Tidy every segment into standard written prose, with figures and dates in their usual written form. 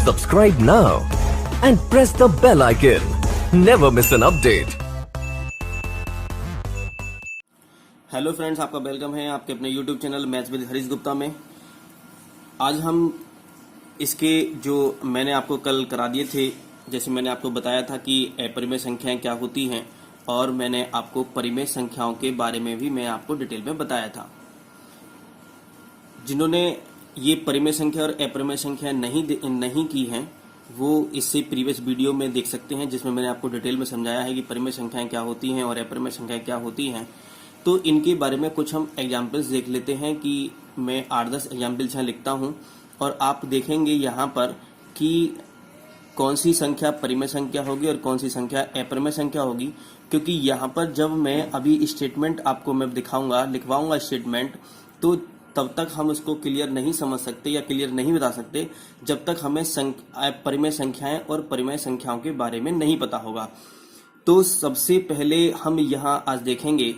Subscribe now and press the bell icon. Never miss an update. Hello friends, आपका welcome है आपके अपने YouTube channel maths with Harish Gupta में। आज हम इसके जो मैंने आपको कल करा दिए थे, जैसे मैंने आपको बताया था कि अपरिमेय संख्याएं क्या होती हैं, और मैंने आपको परिमेय संख्याओं के बारे में भी मैं आपको डिटेल में बताया था। जिन्होंने ये परिमेय संख्या और अपरिमेय संख्या नहीं की हैं, वो इससे प्रीवियस वीडियो में देख सकते हैं, जिसमें मैंने आपको डिटेल में समझाया है कि परिमेय संख्याएं क्या होती हैं और अपरिमेय संख्याएं क्या होती हैं। तो इनके बारे में कुछ हम एग्जाम्पल्स देख लेते हैं कि मैं 8-10 एग्जाम्पल्स यहाँ लिखता हूँ और आप देखेंगे यहाँ पर कि कौन सी संख्या परिमेय संख्या होगी और कौन सी संख्या अपरिमेय संख्या होगी। क्योंकि यहाँ पर जब मैं अभी स्टेटमेंट आपको मैं दिखाऊंगा, लिखवाऊंगा स्टेटमेंट, तो तब तक हम उसको क्लियर नहीं समझ सकते या क्लियर नहीं बता सकते जब तक हमें परिमेय संख्याएं और परिमेय संख्याओं के बारे में नहीं पता होगा। तो सबसे पहले हम यहाँ आज देखेंगे,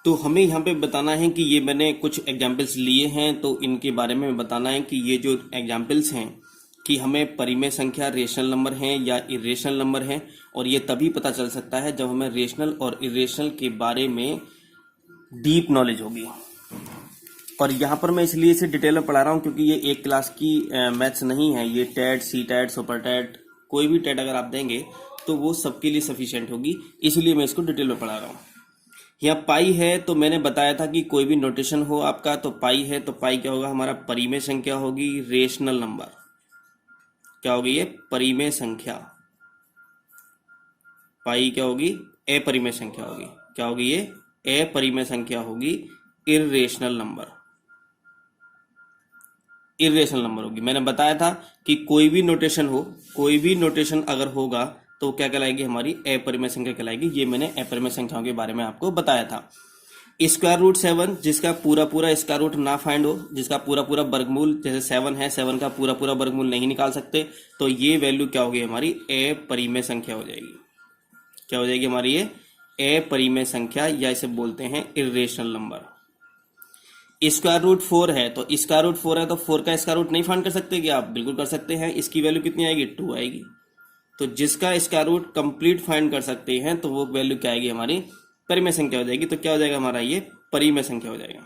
तो हमें यहाँ पे बताना है कि ये मैंने कुछ एग्जाम्पल्स लिए हैं, तो इनके बारे में बताना है कि ये जो एग्जाम्पल्स हैं कि हमें परिमेय संख्या रेशनल नंबर है या इरेशनल नंबर है, और ये तभी पता चल सकता है जब हमें रेशनल और इरेशनल के बारे में डीप नॉलेज होगी। और यहाँ पर मैं इसलिए इसे डिटेल में पढ़ा रहा हूँ क्योंकि ये एक क्लास की मैथ्स नहीं है। ये TET, C TET, super TET, कोई भी टेट अगर आप देंगे तो वो सबके लिए सफिशिएंट होगी, इसलिए मैं इसको डिटेल में पढ़ा रहा हूँ। यहाँ पाई है, तो मैंने बताया था कि कोई भी नोटेशन हो आपका तो पाई है, तो पाई क्या होगा, हमारा परिमेय संख्या होगी रेशनल नंबर। क्या होगी ये परिमेय संख्या। पाई क्या होगी, अपरिमेय संख्या होगी। क्या होगी ये अपरिमेय संख्या होगी। इरेशनल नंबर, इरेशनल नंबर होगी। मैंने बताया था कि कोई भी नोटेशन हो, कोई भी नोटेशन अगर होगा तो क्या कहलाएगी, हमारी अपरिमेय संख्या कहलाएगी। ये मैंने अपरिमेय संख्याओं के बारे में आपको बताया था। स्क्वायर रूट 7, जिसका पूरा पूरा स्क्वायर रूट ना फाइंड हो, जिसका पूरा पूरा वर्गमूल, जैसे 7 है, 7 का पूरा पूरा वर्गमूल नहीं निकाल सकते, तो ये वैल्यू क्या होगी, हमारी अपरिमेय संख्या हो जाएगी। क्या हो जाएगी हमारी ये अपरिमेय संख्या, या इसे बोलते हैं इरेशनल नंबर। स्क्वायर रूट 4 है, तो स्क्वायर रूट 4 है तो 4 का स्क्वायर रूट नहीं फाइंड कर सकते क्या आप? बिल्कुल कर सकते हैं। इसकी वैल्यू कितनी आएगी, 2 आएगी। तो जिसका स्क्वायर रूट कंप्लीट फाइंड कर सकते हैं तो वो वैल्यू क्या आएगी, हमारी परिमेय संख्या हो जाएगी। तो क्या हो जाएगा हमारा, ये परिमेय संख्या हो जाएगा।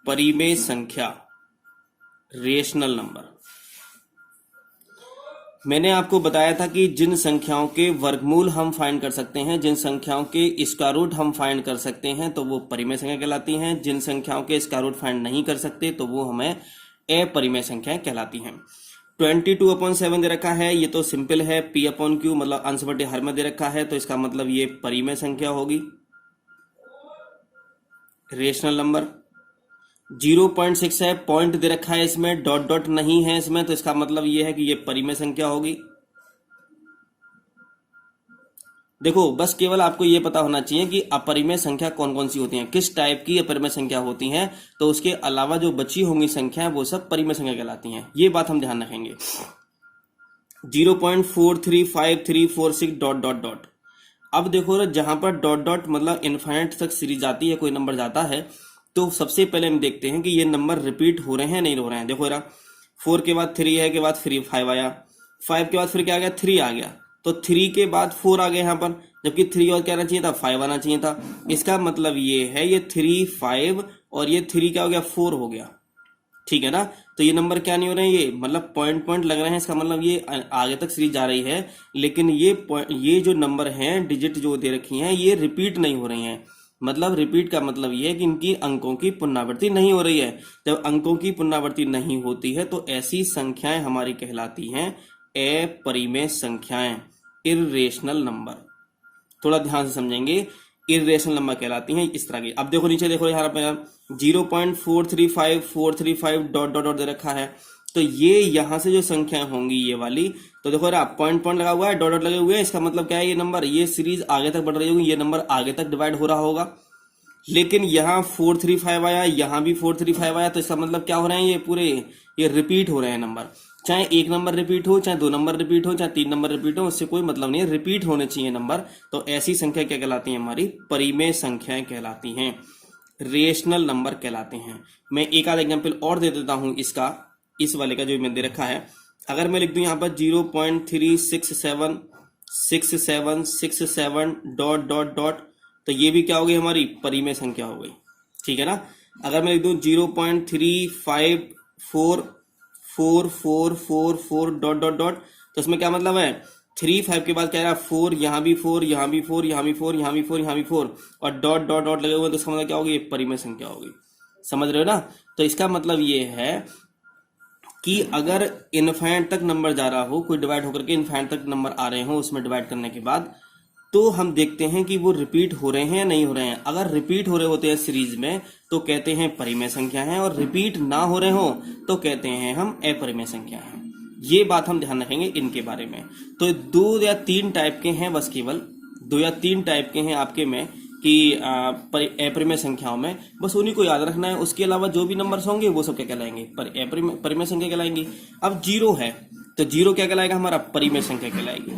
परिमेय संख्या रेशनल नंबर। मैंने आपको बताया था कि जिन संख्याओं के वर्गमूल हम फाइंड कर सकते हैं, जिन संख्याओं के स्क्वायर रूट हम फाइंड कर सकते हैं, तो वो परिमेय संख्या कहलाती हैं। जिन संख्याओं के स्क्वायर रूट फाइंड नहीं कर सकते तो वो हमें अपरिमेय संख्याएं कहलाती हैं। 22/7 दे रखा है, ये तो सिंपल है। P/Q मतलब अंश बटे हर में दे रखा है, तो इसका मतलब ये परिमेय संख्या होगी। रेशनल नंबर 0.6 है, पॉइंट दे रखा है, इसमें डॉट डॉट नहीं है इसमें, तो इसका मतलब ये है कि ये परिमेय संख्या होगी। देखो, बस केवल आपको ये पता होना चाहिए कि अपरिमेय संख्या कौन कौन सी होती हैं, किस टाइप की अपरिमेय संख्या होती हैं, तो उसके अलावा जो बची होंगी संख्याएं वो सब परिमेय संख्या कहलाती हैं। ये बात हम ध्यान रखेंगे। 0.435346 डॉट डॉट डॉट। अब देखो, जहां पर डॉट डॉट मतलब इनफाइनाइट तक सीरीज आती है, कोई नंबर जाता है, तो सबसे पहले हम देखते हैं कि ये नंबर रिपीट हो रहे हैं नहीं हो रहे हैं। देखो 4 के बाद 3 है, के बाद 5 आया, 5 के बाद फिर क्या आ गया, 3 आ गया, तो 3 के बाद 4 आ गया यहाँ पर, जबकि 3 और क्या आना चाहिए था, 5 आना चाहिए था। इसका मतलब ये है ये 3, 5 और ये 3 क्या हो गया, 4 हो गया। ठीक है ना। तो ये नंबर क्या नहीं हो रहे हैं, ये मतलब पॉइंट पॉइंट लग रहे हैं। इसका मतलब ये आगे तक सीरीज जा रही है, लेकिन ये जो नंबर हैं, डिजिट जो दे रखी हैं, ये रिपीट नहीं हो रही हैं। मतलब रिपीट का मतलब ये है कि इनकी अंकों की पुनरावृत्ति नहीं हो रही है। जब अंकों की पुनरावृत्ति नहीं होती है तो ऐसी संख्याएं हमारी कहलाती हैं अपरिमेय संख्याएं, इरेशनल नंबर। थोड़ा ध्यान से समझेंगे, इरेशनल नंबर कहलाती हैं इस तरह की। अब देखो नीचे देखो, यहाँ पर 0.435435 डॉट डॉट डॉट दे रखा है, तो ये यहां से जो संख्याएं होंगी ये वाली, तो देखो पॉइंट पॉइंट लगा हुआ है, डॉट डॉट लगे हुए हैं। इसका मतलब क्या है, ये नंबर, ये सीरीज आगे तक बढ़ रही होगी, ये नंबर आगे तक डिवाइड हो रहा होगा। लेकिन यहाँ 435 आया, यहाँ भी 435 आया, तो इसका मतलब क्या हो रहे हैं, ये पूरे ये रिपीट हो रहे हैं नंबर। चाहे एक नंबर रिपीट हो, चाहे 2 नंबर रिपीट हो, चाहे 3 नंबर रिपीट हो, उससे कोई मतलब नहीं है, रिपीट होने चाहिए नंबर। तो ऐसी संख्या क्या कहलाती है, हमारी परिमेय संख्याएं कहलाती हैं। रेशनल नंबर कहलाते हैं। मैं एक आध एग्जांपल और दे देता हूं इसका, इस वाले का जो मैंने दे रखा है। अगर मैं लिख दूं यहाँ पर 0.3676767 डॉट डॉट डॉट, तो ये भी क्या हो गई हमारी परिमेय संख्या हो गई, ठीक है ना। अगर मैं लिख दूं 0.354444 डॉट डॉट डॉट, तो इसमें क्या मतलब है, 35 के बाद क्या है 4, यहाँ भी 4, यहाँ भी 4, यहाँ भी 4, यहाँ भी 4, यहाँ भी 4 और डॉट डॉट डॉट लगे हुए, तो इसका मतलब क्या होगी, ये परिमेय संख्या होगी। समझ रहे हो ना। तो इसका मतलब ये है कि अगर इनफाइनाइट तक नंबर जा रहा हो, कोई डिवाइड होकर के इनफाइनाइट तक नंबर आ रहे हो, उसमें डिवाइड करने के बाद तो हम देखते हैं कि वो रिपीट हो रहे हैं या नहीं हो रहे हैं। अगर रिपीट हो रहे होते हैं सीरीज में तो कहते हैं परिमेय संख्या है, और रिपीट ना हो रहे हो तो कहते हैं हम अपरिमेय संख्या है। ये बात हम ध्यान रखेंगे इनके बारे में। तो 2 या 3 टाइप के हैं, बस केवल 2 या 3 टाइप के हैं आपके में कि अपरिमेय संख्याओं में, बस उन्हीं को याद रखना है। उसके अलावा जो भी नंबर्स होंगे वो सब क्या कहलाएंगे, परिमेय संख्या कहलाएंगी। अब 0 है तो 0 क्या कहलाएगा, हमारा परिमेय संख्या कहलाएगी।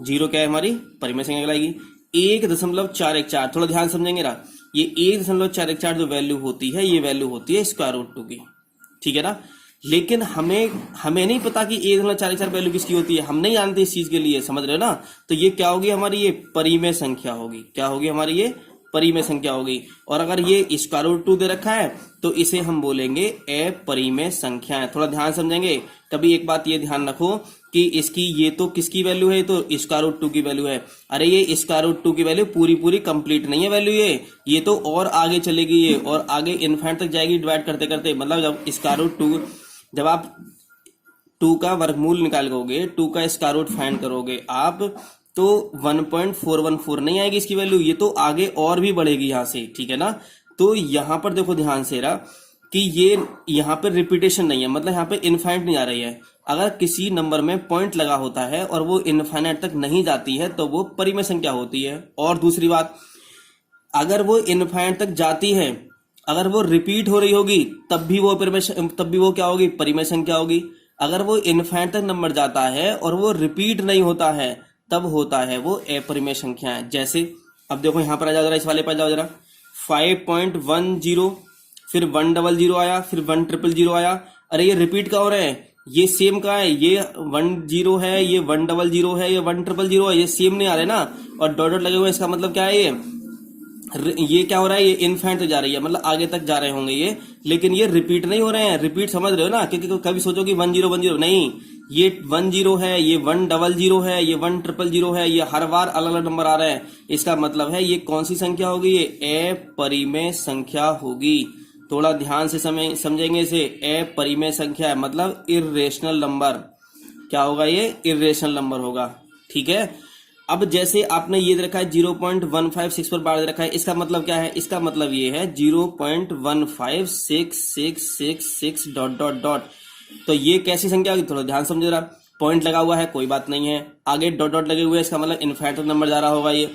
0 क्या है, हमारी परिमेय संख्या कहलाएगी। 1.414, थोड़ा ध्यान समझेंगे ना, ये 1.414 जो वैल्यू होती है, ये वैल्यू होती है स्क्वायर रूट 2 की, ठीक है ना। लेकिन हमें नहीं पता कि 1.414 वैल्यू किसकी होती है, हम नहीं जानते इस चीज के लिए, समझ रहे हो ना। तो ये क्या होगी हमारी, ये परिमेय संख्या होगी। क्या होगी हमारी, ये परिमेय संख्या होगी। और अगर ये स्क्वायर रूट 2 दे रखा है तो इसे हम बोलेंगे अपरिमेय संख्या है। थोड़ा ध्यान समझेंगे। कभी एक बात ये ध्यान रखो कि इसकी ये तो किसकी वैल्यू है, तो स्क्वायर रूट 2 की वैल्यू है। अरे ये स्क्वायर रूट 2 की वैल्यू पूरी कंप्लीट नहीं है वैल्यू, ये तो और आगे चलेगी, ये और आगे इनफाइनाइट तक जाएगी डिवाइड करते करते। मतलब जब स्क्वायर रूट 2, जब आप 2 का वर्गमूल निकालोगे, 2 का स्क्वायर रूट फाइंड करोगे आप, तो 1.414 नहीं आएगी इसकी वैल्यू, ये तो आगे और भी बढ़ेगी यहाँ से, ठीक है ना। तो यहाँ पर देखो ध्यान से रहा कि ये यहाँ पर रिपीटेशन नहीं है, मतलब यहाँ पे इनफाइनाइट नहीं आ रही है। अगर किसी नंबर में पॉइंट लगा होता है और वो इनफाइनाइट तक नहीं जाती है तो वो परिमेय संख्या होती है। और दूसरी बात, अगर वो इनफाइनाइट तक जाती है, अगर वो रिपीट हो रही होगी तब भी वो क्या होगी, परिमेय संख्या होगी। अगर वो इनफाइनाइट तक नंबर जाता है और वो रिपीट नहीं होता है तब होता है वो अपरिमेय संख्या है। जैसे अब देखो यहाँ पर आ जाओ जरा, इस वाले पर जाओ जरा, 5.10, फिर 100 आया, फिर 100 आया। अरे ये रिपीट का हो रहा है, ये सेम का है, ये 10 है, ये 100 है, ये 100 है, ये सेम नहीं आ रहे ना। और डॉट डॉट लगे हुए, इसका मतलब क्या है, ये क्या हो रहा है, ये इनफाइनाइट तक जा रही है, मतलब आगे तक जा रहे होंगे ये, लेकिन ये रिपीट नहीं हो रहे हैं। रिपीट समझ रहे हो ना, क्योंकि कभी सोचो कि 1010 नहीं, ये 10 है, ये 100 है, ये 100 है, ये हर बार अलग अलग नंबर आ रहे हैं। इसका मतलब है ये कौन सी संख्या होगी, ये अपरिमेय संख्या होगी। थोड़ा ध्यान से समझेंगे इसे। अपरिमेय संख्या है मतलब इर्रेशनल नंबर। क्या होगा, ये इर्रेशनल नंबर होगा, ठीक है। अब जैसे आपने ये दे रखा है 0.156 पर बार दे रखा है, इसका मतलब क्या है, इसका मतलब ये है 0.15666 डॉट डॉट डॉट। तो ये कैसी संख्या होगी, थोड़ा ध्यान समझ रहा। पॉइंट लगा हुआ है, कोई बात नहीं है, आगे डॉट डॉट लगे हुए हैं, इसका मतलब इनफाइनाइट नंबर जा रहा होगा ये,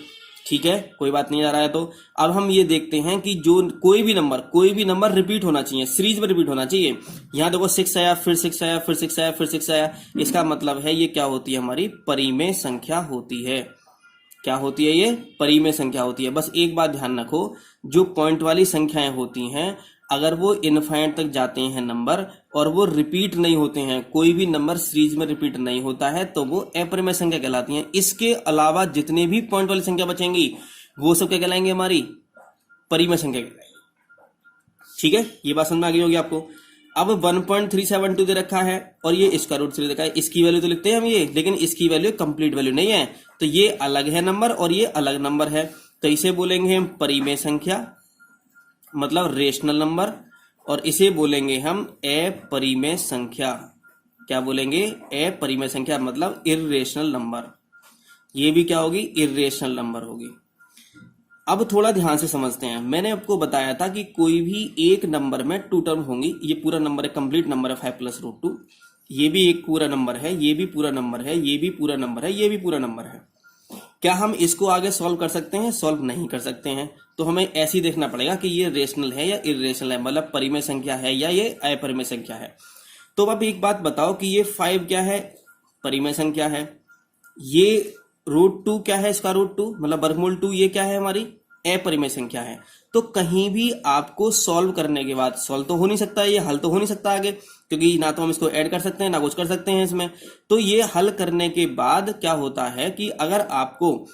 ठीक है, कोई बात नहीं जा रहा है। तो अब हम ये देखते हैं कि जो कोई भी नंबर रिपीट होना चाहिए, सीरीज में रिपीट होना चाहिए। यहाँ देखो 6 आया, फिर 6 आया, फिर 6 आया, फिर 6 आया, इसका मतलब है ये क्या होती है, हमारी परिमेय संख्या होती है। क्या होती है, ये परिमेय संख्या होती है। बस एक बात ध्यान रखो, जो पॉइंट वाली संख्याएं होती हैं, अगर वो इनफाइनाइट तक जाते हैं नंबर और वो रिपीट नहीं होते हैं, कोई भी नंबर सीरीज में रिपीट नहीं होता है, तो वो अपरिमेय संख्या कहलाती हैं। इसके अलावा जितने भी पॉइंट वाली संख्या बचेंगी वो सब क्या कहलाएंगे, हमारी परिमेय संख्या कहलाएंगे, ठीक है। ये बात समझ में आ गई होगी आपको। अब 1.372 दे रखा है और ये स्क्वायर रूट 3 देखा है, इसकी वैल्यू तो लिखते हैं हम ये, लेकिन इसकी वैल्यू कंप्लीट वैल्यू नहीं है, तो ये अलग है नंबर और ये अलग नंबर है, तो इसे बोलेंगे हम परिमेय संख्या, मतलब रेशनल नंबर, और इसे बोलेंगे हम अपरिमेय संख्या। क्या बोलेंगे, अपरिमेय संख्या मतलब इर्रेशनल नंबर। ये भी क्या होगी, इर्रेशनल नंबर होगी। अब थोड़ा ध्यान से समझते हैं। मैंने आपको बताया था कि कोई भी एक नंबर में 2 टर्म होंगी। ये पूरा नंबर है, कंप्लीट नंबर है 5 + √2। ये भी एक पूरा नंबर है, ये भी पूरा नंबर है, ये भी पूरा नंबर है, ये भी पूरा नंबर है। क्या हम इसको आगे सॉल्व कर सकते हैं? सॉल्व नहीं कर सकते हैं। तो हमें ऐसे ही देखना पड़ेगा कि ये रेशनल है या इर्रेशनल है, मतलब परिमेय संख्या है या ये अपरिमेय संख्या है। तो अब एक बात बताओ कि ये 5 क्या है, परिमेय संख्या है। ये √2 क्या है, इसका √2 मतलब वर्गमूल 2, ये क्या है हमारी अपरिमेय संख्या है। तो कहीं भी आपको सॉल्व करने के बाद, सॉल्व तो हो नहीं सकता, ये हल तो हो नहीं सकता आगे, क्योंकि ना तो हम इसको ऐड कर सकते हैं ना कुछ कर सकते हैं इसमें। तो ये हल करने के बाद क्या होता है कि अगर आपको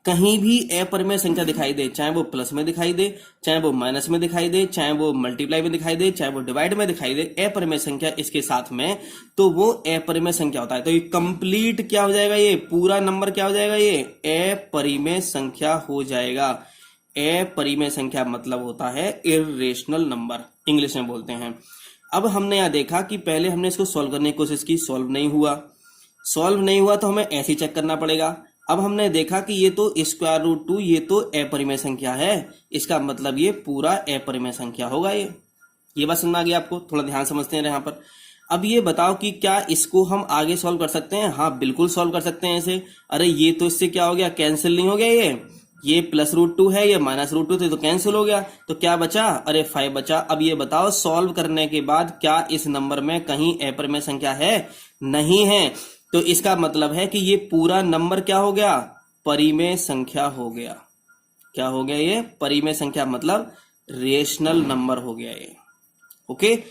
कहीं भी अपरिमेय संख्या दिखाई दे, चाहे वो प्लस में दिखाई दे, चाहे वो माइनस में दिखाई दे, चाहे वो मल्टीप्लाई में दिखाई दे, चाहे वो डिवाइड में दिखाई दे, अपरिमेय संख्या इसके साथ में, तो वो अपरिमेय संख्या होता है। तो ये कंप्लीट क्या हो जाएगा, ये पूरा नंबर क्या हो जाएगा, ये अपरिमेय संख्या हो जाएगा। अपरिमेय संख्या मतलब होता है इर्रेशनल नंबर, इंग्लिश में बोलते हैं। अब हमने यहां देखा कि पहले हमने इसको सॉल्व करने की कोशिश की, सॉल्व नहीं हुआ तो हमें ऐसे ही चेक करना पड़ेगा। अब हमने देखा कि ये तो स्क्वायर रूट 2, ये तो अपरिमेय संख्या है, इसका मतलब ये पूरा अपरिमेय संख्या होगा। ये बात समझ आ गई आपको? थोड़ा ध्यान समझते हैं यहाँ पर। अब ये बताओ कि क्या इसको हम आगे सॉल्व कर सकते हैं? हाँ बिल्कुल सॉल्व कर सकते हैं ऐसे। अरे ये तो इससे क्या हो गया, कैंसिल नहीं हो गया, ये प्लस रूट 2 है, ये माइनस रूट 2 थे तो कैंसिल हो गया। तो क्या बचा, अरे 5 बचा। अब ये बताओ सॉल्व करने के बाद क्या इस नंबर में कहीं अपरिमेय संख्या है? नहीं है। तो इसका मतलब है कि ये पूरा नंबर क्या हो गया, परिमेय संख्या हो गया। क्या हो गया, ये परिमेय संख्या मतलब रेशनल नंबर हो गया ये। Okay,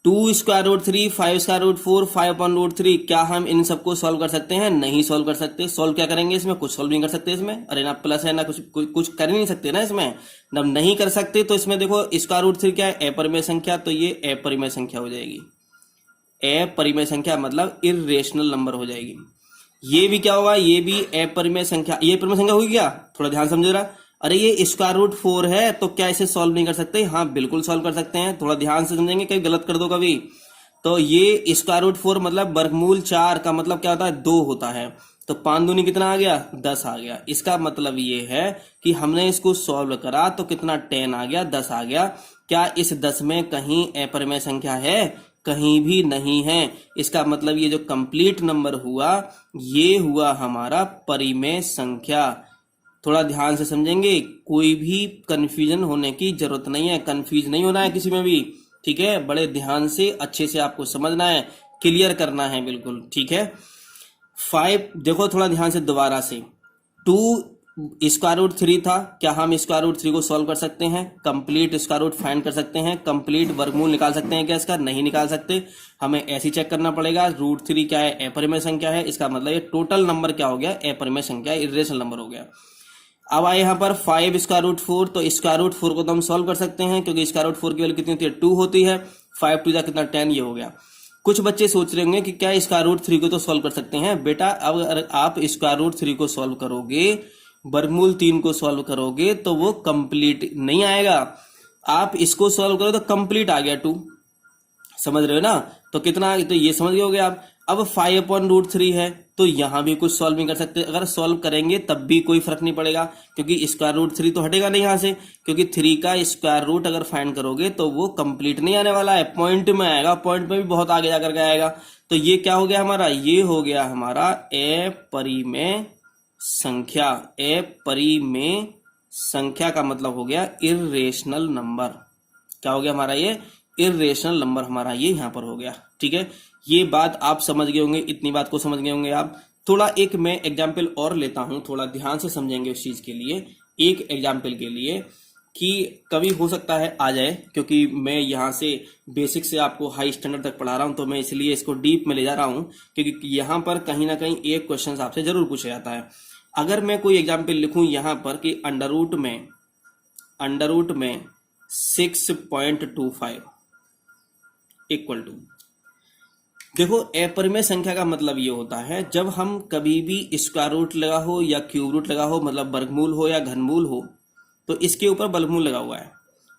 2 square root 3, 5 square root 4, 5/√3, क्या हम इन सबको सॉल्व कर सकते हैं? नहीं सॉल्व कर सकते। सॉल्व क्या करेंगे इसमें? कुछ सॉल्व नहीं कर सकते इसमें। अरे ना प्लस है ना कुछ कर ही नहीं सकते ना इसमें। जब नहीं कर सकते तो इसमें देखो स्क्वायर रूट 3 क्या है, अपरिमेय संख्या, तो ये अपरिमेय संख्या हो जाएगी। अपरिमेय संख्या मतलब इर्रेशनल नंबर हो जाएगी। ये भी क्या होगा, ये भी अपरिमेय संख्या, ये परिमेय संख्या होगी क्या? थोड़ा ध्यान समझो जरा। अरे ये स्क्वायर रूट 4 है, तो क्या इसे सॉल्व नहीं कर सकते? हाँ बिल्कुल सॉल्व कर सकते हैं। थोड़ा ध्यान से समझेंगे, कहीं गलत कर दो कभी। तो ये स्क्वायर रूट 4 मतलब वर्गमूल 4 का मतलब क्या होता है, 2 होता है। तो 5 दूनी कितना आ गया, 10 आ गया। इसका मतलब ये है कि हमने इसको सॉल्व करा तो कितना 10 आ गया, 10 आ गया। क्या इस 10 में कहीं अपरिमेय संख्या है? कहीं भी नहीं है। इसका मतलब ये जो कंप्लीट नंबर हुआ, ये हुआ हमारा परिमेय संख्या। थोड़ा ध्यान से समझेंगे, कोई भी कंफ्यूजन होने की जरूरत नहीं है, कंफ्यूज नहीं होना है किसी में भी, ठीक है? बड़े ध्यान से अच्छे से आपको समझना है, क्लियर करना है बिल्कुल, ठीक है? 5 देखो थोड़ा ध्यान से दोबारा से, 2 स्क्वायर रूट 3 था, क्या हम स्क्वायर रूट 3 को सॉल्व कर सकते हैं? कंप्लीट स्क्वायर रूट फाइंड कर सकते हैं? कंप्लीट वर्गमूल निकाल सकते हैं क्या इसका? नहीं निकाल सकते। हमें ऐसे चेक करना पड़ेगा, रूट 3 क्या है, अपरिमेय संख्या है, इसका मतलब ये टोटल नंबर क्या हो गया, अपरिमेय संख्या, इर्रेशनल नंबर हो गया। अब आए यहाँ पर 5 स्क्वायर रूट 4, तो स्क्वायर रूट 4 को तो हम सॉल्व कर सकते हैं, क्योंकि स्क्वायर रूट 4 की वैल्यू कितनी होती है, 2 होती है। 5 2 कितना 10, ये हो गया। कुछ बच्चे सोच रहे होंगे कि क्या स्क्वायर रूट 3 को तो सॉल्व कर सकते हैं। बेटा अब अगर आप स्क्वायर रूट 3 को सॉल्व करोगे, वर्गमूल 3 को सॉल्व करोगे, तो वो कंप्लीट नहीं आएगा। आप इसको सॉल्व करो तो कंप्लीट आ गया 2, समझ रहे हो ना? तो कितना, तो ये समझ गए होगे आप। अब 5/√3 है, तो यहां भी कुछ सॉल्व नहीं कर सकते। अगर सॉल्व करेंगे तब भी कोई फर्क नहीं पड़ेगा, क्योंकि स्क्वायर रूट 3 तो हटेगा नहीं यहां से, क्योंकि 3 का स्क्वायर रूट अगर फाइंड करोगे तो वो कंप्लीट नहीं आने वाला है, पॉइंट में आएगा, पॉइंट में भी बहुत आगे जाकर के आएगा। तो ये क्या हो गया हमारा, ये हो गया हमारा अपरिमेय संख्या। अपरिमेय संख्या का मतलब हो गया इर्रेशनल नंबर। क्या हो गया हमारा, ये इर्रेशनल नंबर हमारा ये यहां पर हो गया, ठीक है? ये बात आप समझ गए होंगे, इतनी बात को समझ गए होंगे आप। थोड़ा एक मैं एग्जाम्पल और लेता हूं, थोड़ा ध्यान से समझेंगे उस चीज के लिए। एक एग्जाम्पल के लिए कि कभी हो सकता है आ जाए, क्योंकि मैं यहाँ से बेसिक से आपको हाई स्टैंडर्ड तक पढ़ा रहा हूं, तो मैं इसलिए इसको डीप में ले जा रहा हूं, क्योंकि यहाँ पर कहीं ना कहीं एक क्वेश्चन आपसे जरूर पूछा जाता है। अगर मैं कोई एग्जाम्पल लिखूं यहाँ पर कि अंडर रूट में 6.25 इक्वल टू, देखो अपरिमेय संख्या का मतलब ये होता है जब हम कभी भी स्क्वायर रूट लगा हो या क्यूब रूट लगा हो, मतलब वर्गमूल हो या घनमूल हो, तो इसके ऊपर वर्गमूल लगा हुआ है,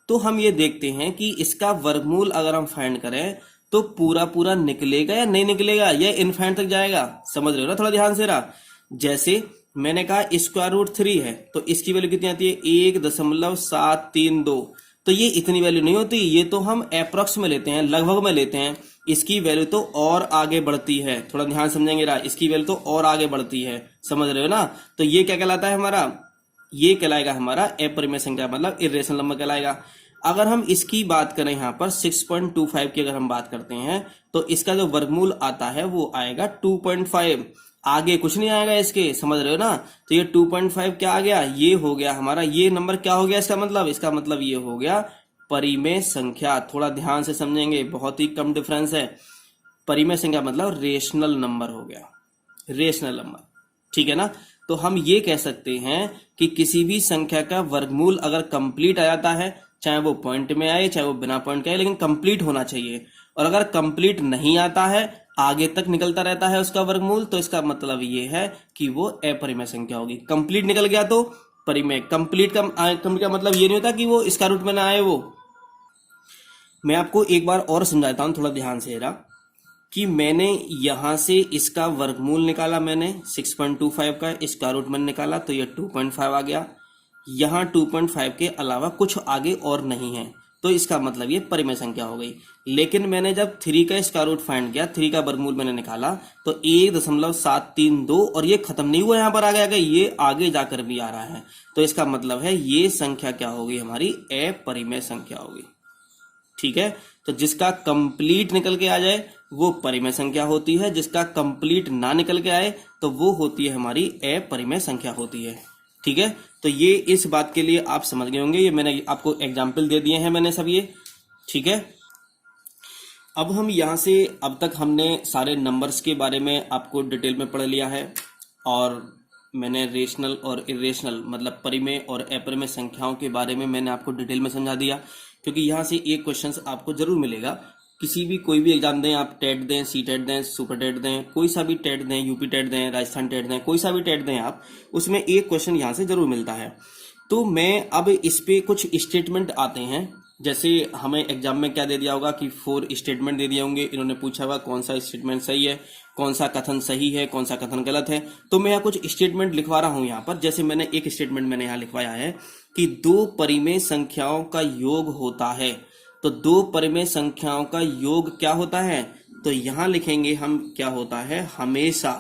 तो हम ये देखते हैं कि इसका वर्गमूल अगर हम फाइंड करें तो पूरा पूरा निकलेगा या नहीं निकलेगा, या इनफाइनाइट तक जाएगा। समझ रहे हो ना? थोड़ा ध्यान से रहा। जैसे मैंने कहा स्क्वायर रूट 3 है, तो इसकी वैल्यू कितनी आती है, 1.732। तो ये इतनी वैल्यू नहीं होती, ये तो हम अप्रोक्स में लेते हैं, लगभग में लेते हैं। इसकी वैल्यू तो और आगे बढ़ती है, थोड़ा ध्यान समझेंगे रहा, इसकी वैल्यू तो और आगे बढ़ती है, समझ रहे हो ना? तो ये क्या कहलाता है हमारा, ये कहलाएगा हमारा अपरिमेय संख्या, मतलब इर्रेशनल नंबर कहलाएगा। अगर हम इसकी बात करें यहाँ पर 6.25 की अगर हम बात करते हैं, तो इसका जो वर्गमूल आता है वो आएगा 2.5। आगे कुछ नहीं आएगा इसके, समझ रहे हो ना। तो ये 2.5 क्या आ गया, ये हो गया हमारा, ये नंबर क्या हो गया, इसका मतलब ये हो गया परिमेय संख्या। थोड़ा ध्यान से समझेंगे, बहुत ही कम डिफरेंस है। परिमेय संख्या मतलब रेशनल नंबर हो गया, रेशनल नंबर, ठीक है ना। तो हम ये कह सकते हैं कि किसी भी संख्या का वर्गमूल अगर कंप्लीट आ जाता है, चाहे वो पॉइंट में आए चाहे वो बिना पॉइंट के आए, लेकिन कंप्लीट होना चाहिए। और अगर कंप्लीट नहीं आता है, आगे तक निकलता रहता है उसका वर्गमूल, तो इसका मतलब ये है कि वो अपरिमेय संख्या होगी। कंप्लीट निकल गया तो परिमेय। कंप्लीट का मतलब ये नहीं होता कि वो स्क्वायर रूट में ना आए। वो मैं आपको एक बार और समझाता हूं, थोड़ा ध्यान से जरा, कि मैंने यहां से इसका वर्गमूल निकाला, मैंने 6.25 का स्क्वायर रूट में निकाला, तो ये 2.5 आ गया। यहां 2.5 के अलावा कुछ आगे और नहीं है, तो इसका मतलब ये परिमेय संख्या हो गई। लेकिन मैंने जब 3 का स्क्वायर रूट फाइंड किया, 3 का वर्गमूल मैंने निकाला, तो 1.732 और ये खत्म नहीं हुआ, यहां पर आ गया, ये आगे जाकर भी आ रहा है। तो इसका मतलब है ये संख्या क्या होगी, हमारी अपरिमेय संख्या होगी, ठीक है। तो जिसका कंप्लीट निकल के आ जाए वो परिमेय संख्या होती है, जिसका कंप्लीट ना निकल के आए तो वो होती है हमारी अपरिमेय संख्या होती है, ठीक है। तो ये इस बात के लिए आप समझ गए होंगे, ये मैंने आपको एग्जाम्पल दे दिए हैं मैंने सब ये, ठीक है। अब हम यहां से, अब तक हमने सारे नंबर्स के बारे में आपको डिटेल में पढ़ लिया है, और मैंने रेशनल और इरेशनल मतलब परिमेय और अपरिमेय संख्याओं के बारे में मैंने आपको डिटेल में समझा दिया। क्योंकि यहां से एक क्वेश्चन आपको जरूर मिलेगा, किसी भी कोई भी एग्जाम दें आप, टेट दें, सी टेट दें, सुपर टेट दें, कोई सा भी टेट दें, यूपी टेट दें, राजस्थान टेट दें, कोई सा भी टेट दें आप, उसमें एक क्वेश्चन यहां से जरूर मिलता है। तो मैं अब इस पे कुछ स्टेटमेंट आते हैं, जैसे हमें एग्जाम में क्या दे दिया होगा कि 4 स्टेटमेंट दे दिए होंगे, इन्होंने पूछा होगा कौन सा स्टेटमेंट सही है, कौन सा कथन सही है, कौन सा कथन गलत है। तो मैं यहाँ कुछ स्टेटमेंट लिखवा रहा हूं यहाँ पर। जैसे मैंने एक स्टेटमेंट मैंने यहाँ लिखवाया है कि 2 परिमेय संख्याओं का योग होता है। तो 2 परिमेय संख्याओं का योग क्या होता है, तो यहां लिखेंगे हम क्या होता है, हमेशा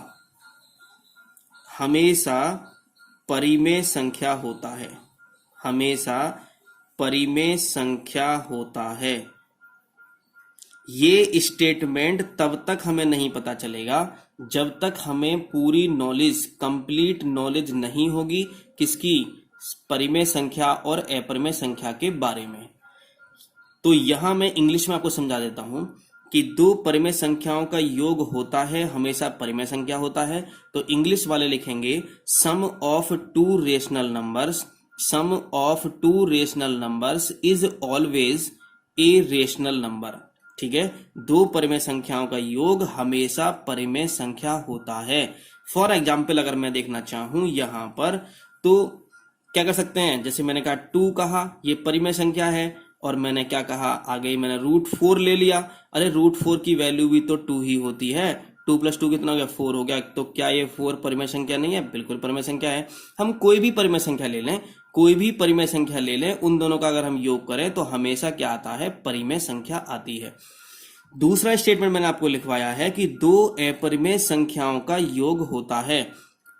हमेशा परिमेय संख्या होता है, हमेशा परिमेय संख्या होता है। ये स्टेटमेंट तब तक हमें नहीं पता चलेगा जब तक हमें पूरी नॉलेज, कंप्लीट नॉलेज नहीं होगी किसकी, परिमेय संख्या और अपरिमेय संख्या के बारे में। तो यहां मैं इंग्लिश में आपको समझा देता हूं कि 2 परिमेय संख्याओं का योग होता है, हमेशा परिमेय संख्या होता है। तो इंग्लिश वाले लिखेंगे sum of 2 rational numbers, sum of 2 rational numbers is always a rational number, ठीक है। 2 परिमेय संख्याओं का योग हमेशा परिमेय संख्या होता है। फॉर एग्जाम्पल अगर मैं देखना चाहूं यहां पर, तो क्या कर सकते हैं, जैसे मैंने कहा 2 कहा, ये परिमेय संख्या है, और मैंने क्या कहा आगे, मैंने √4 ले लिया। अरे √4 की वैल्यू भी तो 2 ही होती है, 2 + 2 कितना हो गया, 4 हो गया। तो क्या ये 4 परिमेय संख्या नहीं है, बिल्कुल परिमेय संख्या है। हम कोई भी परिमेय संख्या ले लें, कोई भी परिमेय संख्या ले लें, उन दोनों का अगर हम योग करें तो हमेशा क्या आता है, परिमेय संख्या आती है। दूसरा स्टेटमेंट मैंने आपको लिखवाया है कि 2 अपरिमेय संख्याओं का योग होता है,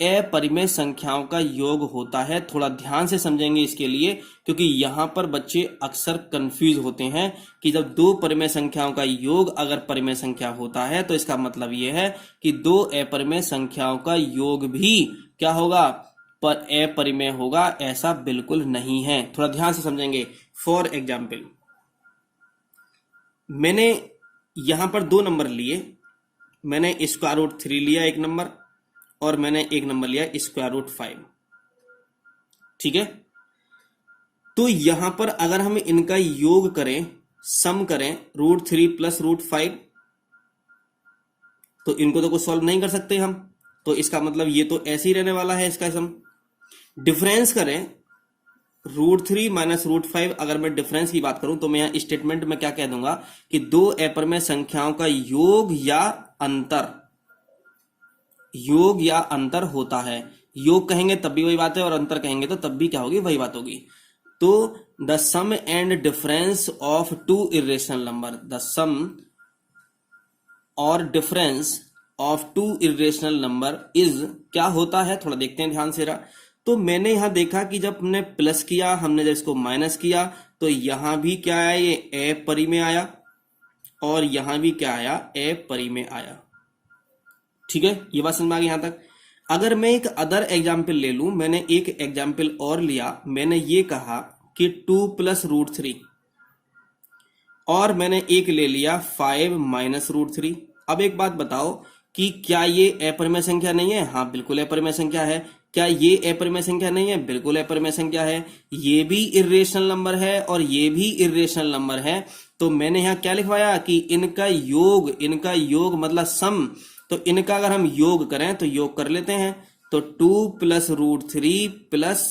अपरिमेय संख्याओं का योग होता है। थोड़ा ध्यान से समझेंगे इसके लिए, क्योंकि यहां पर बच्चे अक्सर कंफ्यूज होते हैं कि जब 2 परिमेय संख्याओं का योग अगर परिमेय संख्या होता है तो इसका मतलब यह है कि 2 अपरिमेय संख्याओं का योग भी क्या होगा, पर अपरिमेय होगा। ऐसा बिल्कुल नहीं है, थोड़ा ध्यान से समझेंगे। फॉर एग्जाम्पल मैंने यहां पर 2 नंबर लिए, मैंने √3 लिया एक नंबर, और मैंने एक नंबर लिया √5, ठीक है। तो यहां पर अगर हम इनका योग करें, सम करें, √3 + √5, तो इनको तो कुछ सॉल्व नहीं कर सकते हम, तो इसका मतलब ये तो ऐसे ही रहने वाला है इसका सम। डिफरेंस करें, √3 - √5, अगर मैं डिफरेंस की बात करूं तो मैं यहां स्टेटमेंट में क्या कह दूंगा कि 2 अपरिमेय संख्याओं का योग या अंतर, योग या अंतर होता है। योग कहेंगे तब भी वही बात है, और अंतर कहेंगे तो तब भी क्या होगी, वही बात होगी। तो the sum and difference of 2 irrational number, the sum और difference of 2 irrational number is क्या होता है, थोड़ा देखते हैं ध्यान से रहा। तो मैंने यहां देखा कि जब हमने प्लस किया, हमने जब इसको माइनस किया, तो यहां भी क्या आया, ये अपरिमेय आया, और यहां भी क्या आया, अपरिमेय आया। ठीक है, ये बात समझ में आ गई यहां तक। अगर मैं एक अदर एग्जाम्पल ले लूं, मैंने एक एग्जाम्पल और लिया, मैंने ये कहा कि 2 प्लस रूट 3, और मैंने एक ले लिया 5 माइनस रूट 3। अब एक बात बताओ कि क्या ये अपरिमेय संख्या नहीं है? हाँ बिल्कुल अपरिमेय संख्या है। क्या ये अपरिमेय संख्या नहीं है? बिल्कुल अपरिमेय संख्या है। ये भी इर्रेशनल नंबर है और ये भी इर्रेशनल नंबर है। तो मैंने यहाँ क्या लिखवाया कि इनका योग मतलब सम। तो इनका अगर हम योग करें तो योग कर लेते हैं। तो 2 plus root 3 plus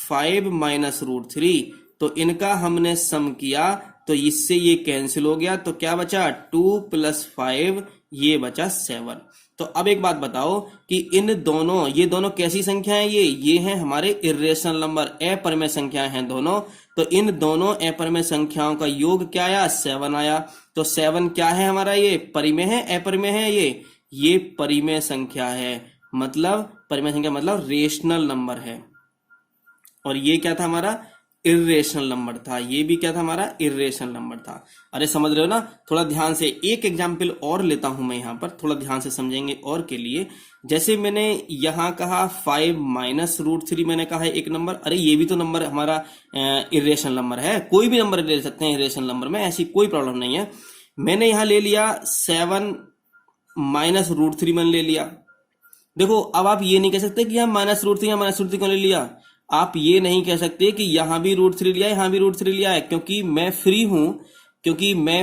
5 minus root 3, तो इनका हमने सम किया तो इससे ये कैंसिल हो गया। तो क्या बचा? 2 प्लस 5, ये बचा 7। तो अब एक बात बताओ कि ये दोनों कैसी संख्याएं? ये हैं हमारे इर्रेशनल नंबर, अपरिमेय संख्याएं हैं दोनों। तो इन दोनों अपरिमेय संख्याओं का योग क्या आया? 7 आया। तो 7 क्या है हमारा? ये परिमेय है अपरिमेय है? ये परिमेय संख्या है, मतलब परिमेय संख्या मतलब रेशनल नंबर है। और ये क्या था हमारा? इर्रेशनल नंबर था। ये भी क्या था हमारा? इर्रेशनल नंबर था। अरे समझ रहे हो ना? थोड़ा ध्यान से एक एग्जाम्पल और लेता हूं मैं यहां पर, थोड़ा ध्यान से समझेंगे और के लिए। जैसे मैंने यहां कहा 5 माइनस रूट 3, मैंने कहा है एक नंबर। अरे ये भी तो नंबर हमारा इर्रेशनल नंबर है, कोई भी नंबर ले सकते हैं इर्रेशनल नंबर में, ऐसी कोई प्रॉब्लम नहीं है। मैंने यहां ले लिया 7 माइनस रूट 3, मैंने ले लिया। देखो अब आप ये नहीं कह सकते कि हम माइनस रूट 3 या माइनस रूट 3 क्यों ले लिया। आप ये नहीं कह सकते कि यहां भी रूट 3 लिया है, यहां भी रूट 3 लिया है, क्योंकि मैं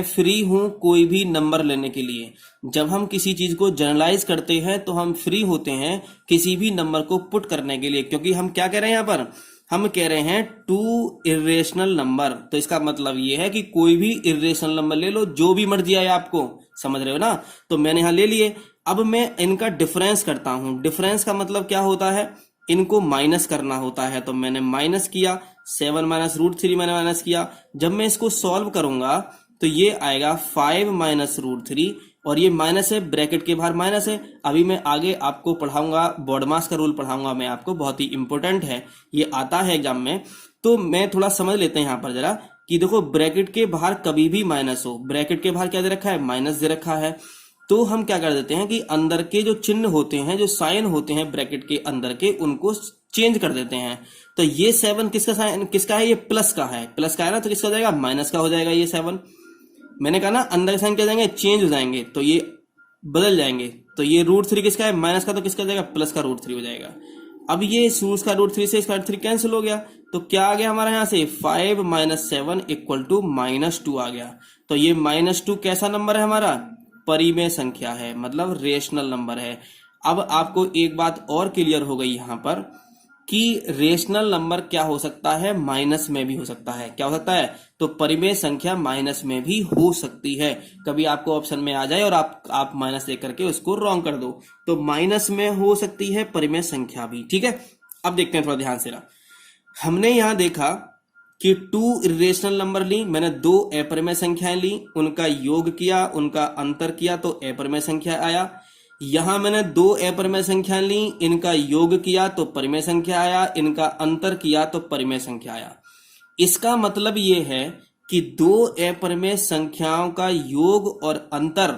फ्री हूं कोई भी नंबर लेने के लिए। जब हम किसी चीज को जनरलाइज करते हैं तो हम फ्री होते हैं किसी भी नंबर को पुट करने के लिए, क्योंकि हम क्या कह रहे हैं यहां पर? हम कह रहे हैं 2 इर्रेशनल नंबर। तो इसका मतलब ये है कि कोई भी इर्रेशनल नंबर ले लो, जो भी मर्जी आए आपको, समझ रहे हो ना? तो मैंने यहां ले लिए। अब मैं इनका डिफरेंस करता हूं। डिफरेंस का मतलब क्या होता है? इनको माइनस करना होता है। तो मैंने माइनस किया, 7 माइनस रूट 3 मैंने माइनस किया। जब मैं इसको सॉल्व करूंगा तो ये आएगा 5 माइनस रूट 3, और ये माइनस है, ब्रैकेट के बाहर माइनस है। अभी मैं आगे आपको पढ़ाऊंगा, बॉडमास का रूल पढ़ाऊंगा मैं आपको, बहुत ही इंपॉर्टेंट है, ये आता है एग्जाम में। तो मैं थोड़ा समझ लेते हैं यहां पर जरा कि देखो ब्रैकेट के बाहर कभी भी माइनस हो, ब्रैकेट के बाहर क्या दे रखा है? माइनस दे रखा है। तो हम क्या कर देते हैं कि अंदर के जो चिन्ह होते हैं, जो साइन होते हैं ब्रैकेट के अंदर के, उनको चेंज कर देते हैं। तो ये 7 किसका साइन किसका है? ये प्लस का है, प्लस का है ना, तो किसका हो जाएगा? माइनस का हो जाएगा ये 7। मैंने कहा ना अंदर के साइन क्या जाएंगे? चेंज हो जाएंगे, तो ये बदल जाएंगे। तो ये रूट 3 किसका है? माइनस का, तो किसका हो जाएगा? प्लस का रूट 3 हो जाएगा। अब ये रूट का रूट 3 से इसका 3 कैंसिल हो गया। तो क्या आ गया हमारा यहां से? 5 माइनस 7 इक्वल टू -2 आ गया। तो ये -2 कैसा नंबर है हमारा? परिमेय संख्या है, मतलब रेशनल नंबर है। अब आपको एक बात और क्लियर हो गई यहां पर कि रेशनल नंबर क्या हो सकता है? माइनस में भी हो सकता है। क्या हो सकता है? तो परिमेय संख्या माइनस में भी हो सकती है। कभी आपको ऑप्शन में आ जाए और आप माइनस दे करके उसको रॉन्ग कर दो, तो माइनस में हो सकती है परिमेय संख्या भी। ठीक है, अब देखते हैं थोड़ा ध्यान से। हमने यहां देखा कि 2 इर्रेशनल नंबर ली, मैंने 2 अपरिमेय संख्याएं ली, उनका योग किया, उनका अंतर किया, तो अपरिमेय संख्या आया। यहां मैंने 2 अपरिमेय संख्याएं ली, इनका योग किया तो परिमेय संख्या आया, इनका अंतर किया तो परिमेय संख्या आया। इसका मतलब ये है कि 2 अपरिमेय संख्याओं का योग और अंतर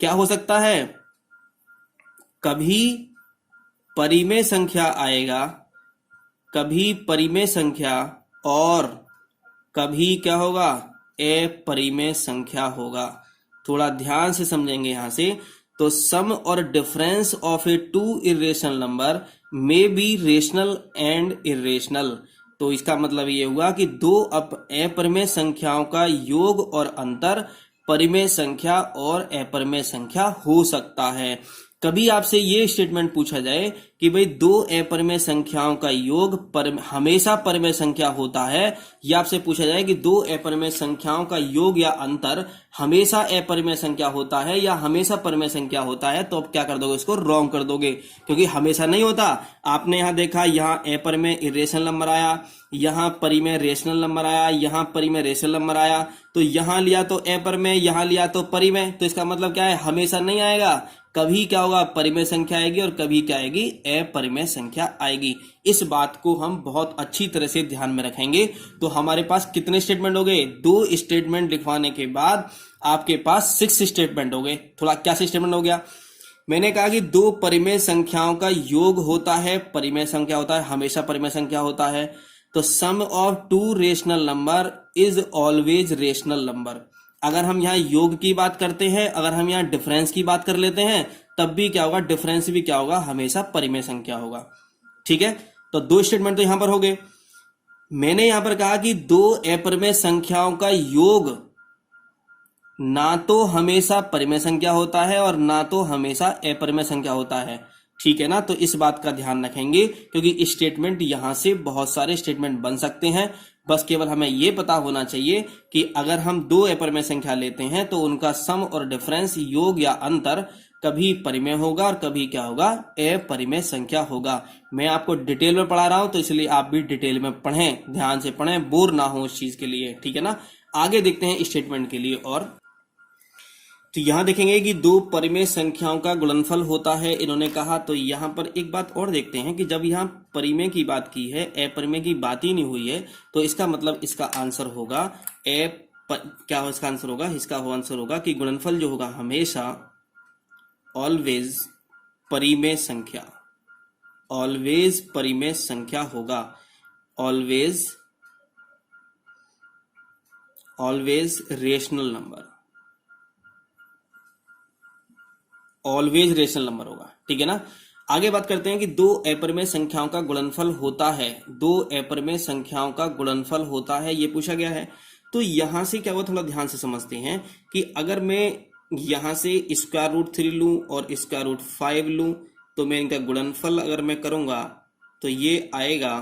क्या हो सकता है? कभी परिमेय संख्या आएगा, कभी परिमेय संख्या, और कभी क्या होगा? अपरिमेय संख्या होगा। थोड़ा ध्यान से समझेंगे यहां से। तो सम और difference of A 2 irrational number may be rational and irrational. तो इसका मतलब ये हुआ कि 2 अपरिमेय संख्याओं का योग और अंतर परिमेय संख्या और अपरिमेय संख्या हो सकता है। कभी आपसे ये स्टेटमेंट पूछा जाए कि भाई 2 अपरिमेय संख्याओं का योग हमेशा परिमेय संख्या होता है, या आपसे पूछा जाए कि 2 अपरिमेय संख्याओं का योग या अंतर हमेशा अपरिमेय संख्या होता है या हमेशा परिमेय संख्या होता है, तो अब क्या कर दोगे? इसको रॉन्ग कर दोगे, क्योंकि हमेशा नहीं होता। आपने यहां देखा, यहां अपरिमेय इर्रेशनल नंबर आया, यहां परिमेय रेशनल नंबर आया, यहां परिमेय रेशनल नंबर आया, तो यहां लिया तो अपरिमेय, यहां लिया तो परिमेय। तो इसका मतलब क्या है? हमेशा नहीं आएगा, कभी क्या होगा? परिमेय संख्या आएगी और कभी क्या आएगी? अपरिमेय संख्या आएगी। इस बात को हम बहुत अच्छी तरह से ध्यान में रखेंगे। तो हमारे पास कितने स्टेटमेंट हो गए? 2 स्टेटमेंट लिखवाने के बाद आपके पास 6 स्टेटमेंट हो गए। थोड़ा क्या स्टेटमेंट हो गया? मैंने कहा कि दो परिमेय संख्याओं का योग होता है, परिमेय संख्या होता है, हमेशा परिमेय संख्या होता है। तो sum of two rational number is always rational number. अगर हम यहाँ योग की बात करते हैं, अगर हम यहाँ डिफरेंस की बात कर लेते हैं, तब भी क्या होगा, डिफरेंस भी क्या होगा, हमेशा परिमेय संख्या होगा। ठीक है, तो दो स्टेटमेंट तो यहां पर हो गए। मैंने यहां पर कहा कि दो अपरिमेय संख्याओं का योग ना तो हमेशा परिमेय संख्या होता है और ना तो हमेशा अपरिमेय संख्या होता है। ठीक है ना, तो इस बात का ध्यान रखेंगे क्योंकि स्टेटमेंट यहां से बहुत सारे स्टेटमेंट बन सकते हैं। बस केवल हमें यह पता होना चाहिए कि अगर हम दो अपरिमेय संख्या लेते हैं तो उनका सम और डिफरेंस, योग या अंतर कभी परिमेय होगा और कभी क्या होगा, अपरिमेय संख्या होगा। मैं आपको डिटेल में पढ़ा रहा हूं तो इसलिए आप भी डिटेल में पढ़ें, ध्यान से पढ़ें, बोर ना हो उस चीज के लिए। ठीक है ना, आगे देखते हैं स्टेटमेंट के लिए। और तो यहां देखेंगे कि दो परिमेय संख्याओं का गुणनफल होता है, इन्होंने कहा। तो यहां पर एक बात और देखते हैं कि जब यहां परिमेय की बात की है, अपरिमेय की बात ही नहीं हुई है, तो इसका मतलब इसका आंसर होगा क्या हो, इसका आंसर होगा, इसका आंसर होगा कि गुणनफल जो होगा हमेशा ऑलवेज परिमेय संख्या, ऑलवेज परिमेय संख्या होगा, always rational number, always rational number होगा। ठीक है ना, आगे बात करते हैं कि दो अपरिमेय संख्याओं का गुणनफल होता है, दो अपरिमेय संख्याओं का गुणनफल होता है, ये पूछा गया है। तो यहां से क्या हुआ, थोड़ा ध्यान से समझते हैं कि अगर मैं यहां से √3 लूं और √5 लूं तो मैं इनका गुणनफल अगर मैं करूंगा तो ये आएगा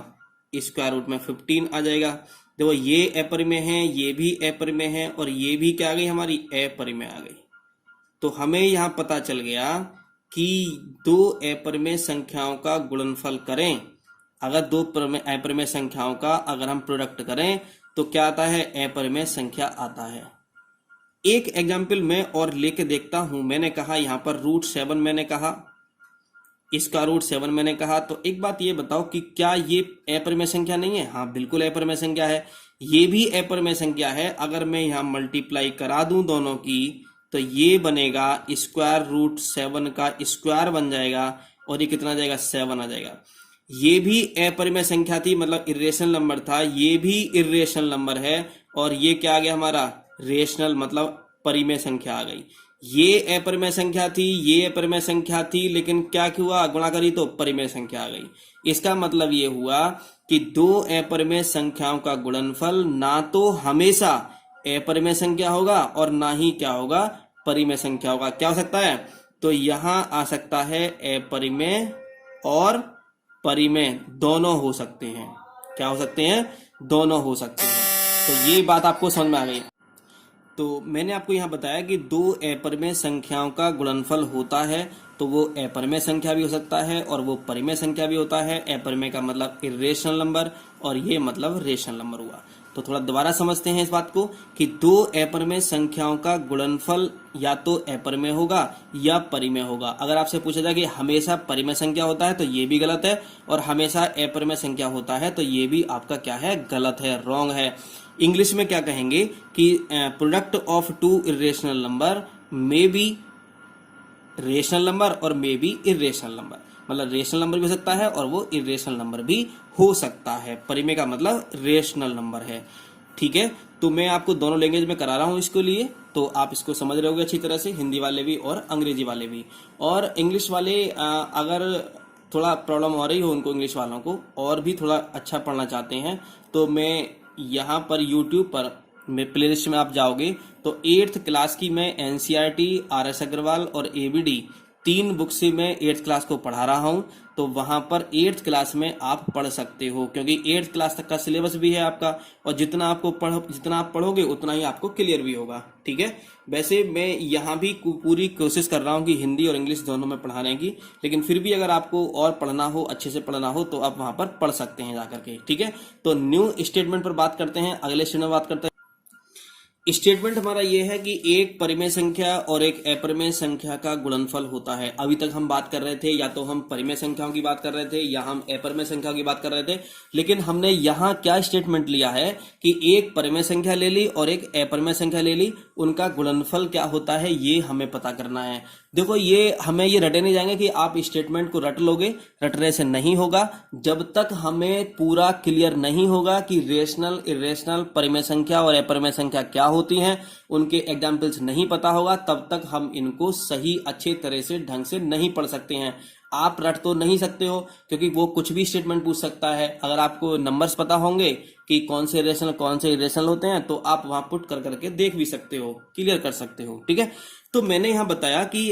√15 आ जाएगा। देखो ये अपरिमेय है, ये भी अपरिमेय है और ये भी क्या आ गई, हमारी अपरिमेय आ गई। तो हमें यहां पता चल गया कि दो अपरिमेय संख्याओं का गुणनफल करें, अगर दो अपरिमेय संख्याओं का अगर हम प्रोडक्ट करें तो क्या आता है, अपरिमेय संख्या आता है। एक एग्जाम्पल मैं और लेके देखता हूं। मैंने कहा यहां पर √7 मैंने कहा, इसका √7 मैंने कहा। तो एक बात ये बताओ कि क्या ये अपरिमेय संख्या नहीं है? हाँ बिल्कुल अपरिमेय संख्या है, ये भी अपरिमेय संख्या है। अगर मैं यहां मल्टीप्लाई करा दूं दोनों की तो ये बनेगा √7 का स्क्वायर बन जाएगा और ये कितना जाएगा, 7 आ जाएगा। ये भी अपरिमेय संख्या थी, मतलब इर्रेशनल नंबर था, ये भी इर्रेशनल नंबर है और ये क्या आ गया हमारा, रेशनल, मतलब परिमेय संख्या आ गई। ये अपरिमेय संख्या थी, ये अपरिमेय संख्या थी, लेकिन क्या हुआ, गुणा करी तो परिमेय संख्या आ गई। इसका मतलब ये हुआ कि दो अपरिमेय संख्याओं का गुणनफल ना तो हमेशा अपरिमेय संख्या होगा और ना ही क्या होगा, परिमेय संख्या होगा। क्या हो सकता है, तो यहां आ सकता है अपरिमेय और परिमेय दोनों हो सकते हैं। क्या हो सकते हैं, दोनों हो सकते हैं। तो ये बात आपको समझ में आ गई। तो मैंने आपको यहां बताया कि दो अपरिमेय संख्याओं का गुणनफल होता है, तो वो अपरिमेय संख्या भी हो सकता है और वो परिमेय संख्या भी होता है। अपरिमेय का मतलब इर्रेशनल नंबर और ये मतलब रेशनल नंबर हुआ। तो थोड़ा दोबारा समझते हैं इस बात को कि दो अपरिमेय संख्याओं का गुणनफल या तो अपरिमेय होगा या परिमेय होगा। अगर आपसे पूछा जाए कि हमेशा परिमेय संख्या होता है तो ये भी गलत है, और हमेशा अपरिमेय संख्या होता है तो ये भी आपका क्या है, गलत है, रॉन्ग है। इंग्लिश में क्या कहेंगे कि product of two irrational number may be rational number और मे बी इर्रेशनल नंबर, मतलब रेशनल नंबर भी हो सकता है और वो इर्रेशनल नंबर भी हो सकता है। परिमेय का मतलब रेशनल नंबर है। ठीक है, तो मैं आपको दोनों लैंग्वेज में करा रहा हूं इसके लिए, तो आप इसको समझ रहे होगे अच्छी तरह से, हिंदी वाले भी और अंग्रेजी वाले भी। और इंग्लिश वाले अगर थोड़ा प्रॉब्लम हो रही हो उनको, इंग्लिश वालों को और भी थोड़ा अच्छा पढ़ना चाहते हैं, तो मैं यहाँ पर यूट्यूब पर मैं प्लेलिस्ट में आप जाओगे तो 8th क्लास की मैं NCERT, RS अग्रवाल और ABD 3 बुक से मैं 8th क्लास को पढ़ा रहा हूं। तो वहां पर 8th क्लास में आप पढ़ सकते हो, क्योंकि 8th क्लास तक का सिलेबस भी है आपका, और जितना आप पढ़ोगे उतना ही आपको क्लियर भी होगा। ठीक है, वैसे मैं यहाँ भी पूरी कोशिश कर रहा हूँ कि हिंदी और इंग्लिश दोनों में पढ़ाने की, लेकिन फिर भी अगर आपको और पढ़ना हो, अच्छे से पढ़ना हो, तो आप वहां पर पढ़ सकते हैं जाकर के। ठीक है, तो न्यू स्टेटमेंट पर बात करते हैं, अगले स्टेटमेंट में बात करते हैं। स्टेटमेंट हमारा ये है कि एक परिमेय संख्या और एक अपरिमेय संख्या का गुणनफल होता है। अभी तक हम बात कर रहे थे, या तो हम परिमेय संख्याओं की बात कर रहे थे या हम अपरिमेय संख्याओं की बात कर रहे थे, लेकिन हमने यहाँ क्या स्टेटमेंट लिया है कि एक परिमेय संख्या ले ली और एक अपरिमेय संख्या ले ली, उनका गुणनफल क्या होता है ये हमें पता करना है। देखो ये हमें ये रटे नहीं जाएंगे कि आप स्टेटमेंट को रट लोगे, रटने से नहीं होगा। जब तक हमें पूरा क्लियर नहीं होगा कि रेशनल, इरेशनल, परिमेय संख्या और अपरिमेय संख्या क्या होती हैं, उनके एग्जाम्पल्स नहीं पता होगा, तब तक हम इनको सही अच्छे तरह से ढंग से नहीं पढ़ सकते हैं। आप रट तो नहीं सकते हो क्योंकि वो कुछ भी स्टेटमेंट पूछ सकता है। अगर आपको नंबर्स पता होंगे कि कौन से रेशनल कौन से इरेशनल होते हैं तो आप वहां पुट कर करके देख भी सकते हो, क्लियर कर सकते हो। ठीक है, तो मैंने यहां बताया कि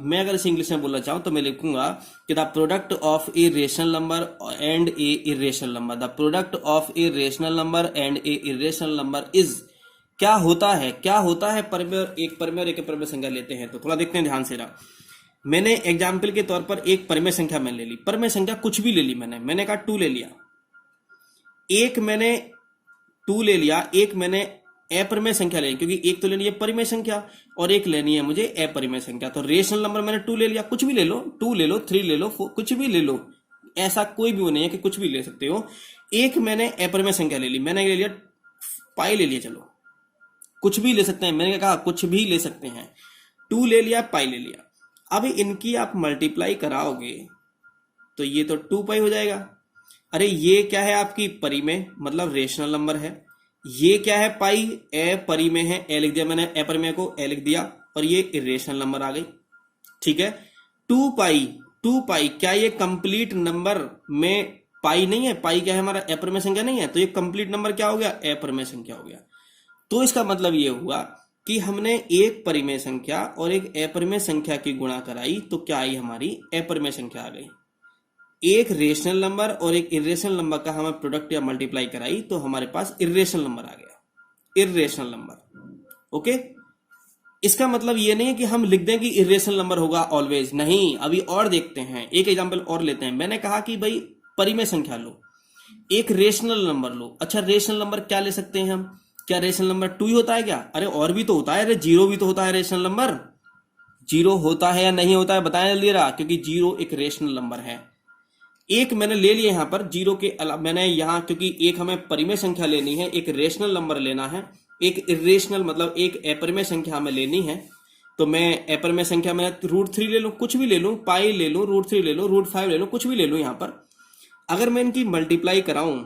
मैं अगर इसे इंग्लिश में बोलना चाहूं तो मैं लिखूंगा कि the product of A rational number and A irrational number, the product of A rational number and A irrational number is, क्या होता है परिमेय, एक परिमेय और एक अपरिमेय संख्या लेते हैं तो थोड़ा देखते हैं ध्यान से ना। मैंने एग्जाम्पल के तौर पर एक परिमेय संख्या मैंने ले ली, परिमेय संख्या कुछ भी ले ली, मैंने कहा 2 ले लिया, एक मैंने 2 ले लिया, एक मैंने अपरिमेय संख्या ले ली, क्योंकि एक तो लेनी है परिमेय संख्या और एक लेनी है मुझे अपरिमेय संख्या। तो रेशनल नंबर मैंने 2 ले लिया, कुछ भी ले लो, 2 ले लो, 3 ले लो, 4, कुछ भी ले लो, ऐसा कोई भी वो नहीं है कि कुछ भी ले सकते हो। एक मैंने अपरिमेय संख्या ले ली, मैंने ले लिया पाई ले लिया, चलो कुछ भी ले सकते हैं, मैंने कहा कुछ भी ले सकते हैं। 2 ले लिया, पाई ले लिया। अब इनकी आप मल्टीप्लाई कराओगे तो ये तो 2 पाई हो जाएगा। अरे ये क्या है आपकी परिमेय, मतलब रेशनल नंबर है। ये क्या है पाई, अपरिमेय है, ए लिख दिया मैंने, अपरिमेय को ए लिख दिया, और ये इरेशनल नंबर आ गई। ठीक है, 2 पाई क्या ये कंप्लीट नंबर में पाई नहीं है? पाई क्या है हमारा, अपरिमेय संख्या नहीं है, तो ये कंप्लीट नंबर क्या हो गया, अपरिमेय संख्या हो गया। तो इसका मतलब ये हुआ कि हमने एक परिमेय संख्या और एक अपरिमेय संख्या की गुणा कराई तो क्या आई, हमारी अपरिमेय संख्या आ गई। एक रेशनल नंबर और एक इरेशनल नंबर का हमें प्रोडक्ट या मल्टीप्लाई कराई तो हमारे पास इरेशनल नंबर आ गया, इरेशनल नंबर। ओके, इसका मतलब ये नहीं है कि हम लिख दें कि इरेशनल नंबर होगा ऑलवेज, नहीं। अभी और देखते हैं, एक एग्जांपल और लेते हैं। मैंने कहा कि भाई परिमेय संख्या लो, एक रेशनल नंबर लो। अच्छा, रेशनल नंबर क्या ले सकते हैं हम? क्या रेशनल नंबर 2 ही होता है क्या? अरे और भी तो होता है, अरे 0 भी तो होता है रेशनल नंबर। 0 होता है या नहीं होता है बताएं जल्दी रहा, क्योंकि 0 एक रेशनल नंबर है। एक मैंने ले लिया यहां पर 0 के अलावा, मैंने यहां क्योंकि एक हमें परिमेय संख्या लेनी है, एक रेशनल नंबर लेना है, एक इरेशनल मतलब एक अपरिमेय संख्या हमें लेनी है। तो मैं अपरिमेय संख्या में √3 ले लूं, कुछ भी ले लूं, पाई ले लूं, √3 ले लूं, √5 ले लूं, कुछ भी ले लूं। यहां पर अगर मैं इनकी मल्टीप्लाई कराऊं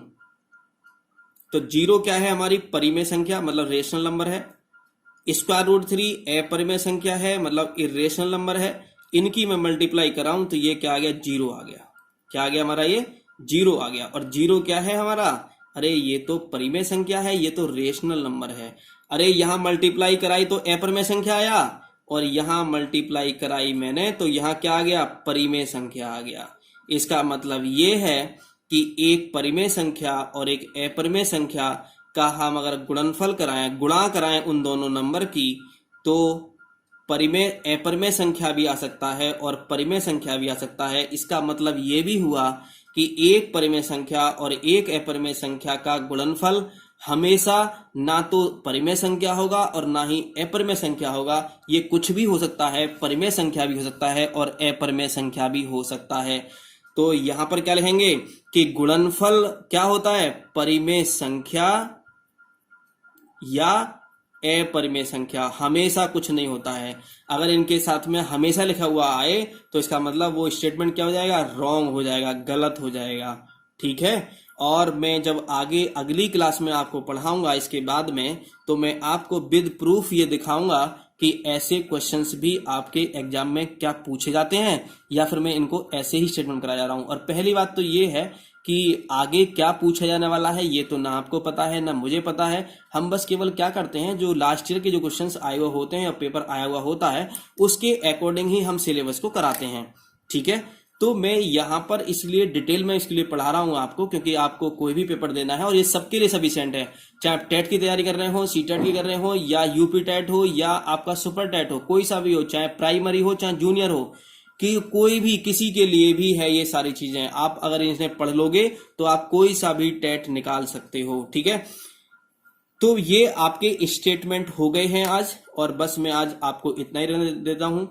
तो 0 क्या है हमारी परिमेय संख्या मतलब रेशनल नंबर है, √3 अपरिमेय संख्या है मतलब इरेशनल नंबर है। इनकी मैं मल्टीप्लाई कराऊं तो ये क्या आ गया, 0 आ गया। क्या आ गया हमारा, ये 0 आ गया। और 0 क्या है हमारा, अरे ये तो परिमेय संख्या है, ये तो रेशनल नंबर है। अरे यहां मल्टीप्लाई कराई तो अपरिमेय संख्या आया, और यहां मल्टीप्लाई कराई मैंने तो यहां क्या आ गया, परिमेय संख्या आ गया। इसका मतलब ये है कि एक परिमेय संख्या और एक अपरिमेय संख्या का हम अगर गुणनफल कराएं, गुणा कराएं उन दोनों नंबर की, तो परिमेय अपरिमेय संख्या भी आ सकता है और परिमेय संख्या भी आ सकता है। इसका मतलब ये भी हुआ कि एक परिमेय संख्या और एक अपरिमेय संख्या का गुणनफल हमेशा ना तो परिमेय संख्या होगा और ना ही अपरिमेय संख्या होगा। ये कुछ भी हो सकता है, परिमेय संख्या भी हो सकता है और अपरिमेय संख्या भी हो सकता है। तो यहां पर क्या लिखेंगे कि गुणनफल क्या होता है, परिमेय संख्या या अपरिमेय संख्या, हमेशा कुछ नहीं होता है। अगर इनके साथ में हमेशा लिखा हुआ आए तो इसका मतलब वो स्टेटमेंट क्या हो जाएगा, रॉन्ग हो जाएगा, गलत हो जाएगा। ठीक है, और मैं जब आगे अगली क्लास में आपको पढ़ाऊंगा इसके बाद में, तो मैं आपको विद प्रूफ ये दिखाऊंगा कि ऐसे क्वेश्चंस भी आपके एग्जाम में क्या पूछे जाते हैं, या फिर मैं इनको ऐसे ही स्टेटमेंट करा जा रहा हूं। और पहली बात तो ये है कि आगे क्या पूछा जाने वाला है ये तो ना आपको पता है ना मुझे पता है। हम बस केवल क्या करते हैं, जो लास्ट ईयर के जो क्वेश्चंस आए हुए होते हैं या पेपर आया हुआ होता है उसके अकॉर्डिंग ही हम सिलेबस को कराते हैं। ठीक है, तो मैं यहाँ पर इसलिए डिटेल में इसके लिए पढ़ा रहा हूँ आपको, क्योंकि आपको कोई भी पेपर देना है और ये सबके लिए सफिशिएंट है। चाहे आप टेट की तैयारी कर रहे हो, सीटेट की कर रहे हो, या यूपी टेट हो, या आपका सुपर टेट हो, कोई सा भी हो, चाहे प्राइमरी हो चाहे जूनियर हो, कि कोई भी किसी के लिए भी है ये सारी चीजें। आप अगर इन्हें पढ़ लोगे तो आप कोई सा भी टेट निकाल सकते हो। ठीक है, तो ये आपके स्टेटमेंट हो गए हैं आज, और बस मैं आज आपको इतना ही रहने देता हूं।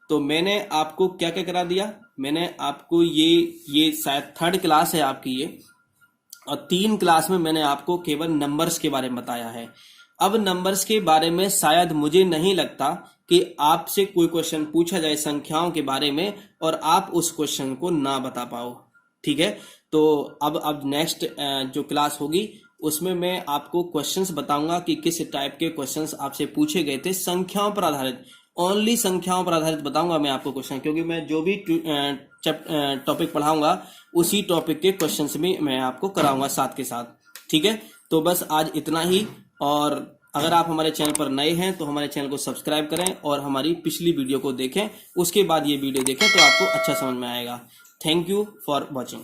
तो मैंने आपको क्या क्या करा दिया, मैंने आपको ये शायद 3rd क्लास है आपकी ये, और 3 क्लास में मैंने आपको केवल नंबर्स के बारे में बताया है। अब नंबर्स के बारे में शायद मुझे नहीं लगता कि आपसे कोई क्वेश्चन पूछा जाए संख्याओं के बारे में और आप उस क्वेश्चन को ना बता पाओ, ठीक है। तो अब नेक्स्ट जो क्लास होगी उसमें मैं आपको क्वेश्चंस बताऊंगा कि किस टाइप के क्वेश्चंस आपसे पूछे गए थे संख्याओं पर आधारित, ओनली संख्याओं पर आधारित बताऊंगा मैं आपको क्वेश्चन, क्योंकि मैं जो भी टॉपिक पढ़ाऊंगा उसी टॉपिक के क्वेश्चंस भी मैं आपको कराऊंगा साथ के साथ, ठीक है। तो बस आज इतना ही, और अगर आप हमारे चैनल पर नए हैं तो हमारे चैनल को सब्सक्राइब करें और हमारी पिछली वीडियो को देखें, उसके बाद ये वीडियो देखें तो आपको अच्छा समझ में आएगा। Thank you for watching.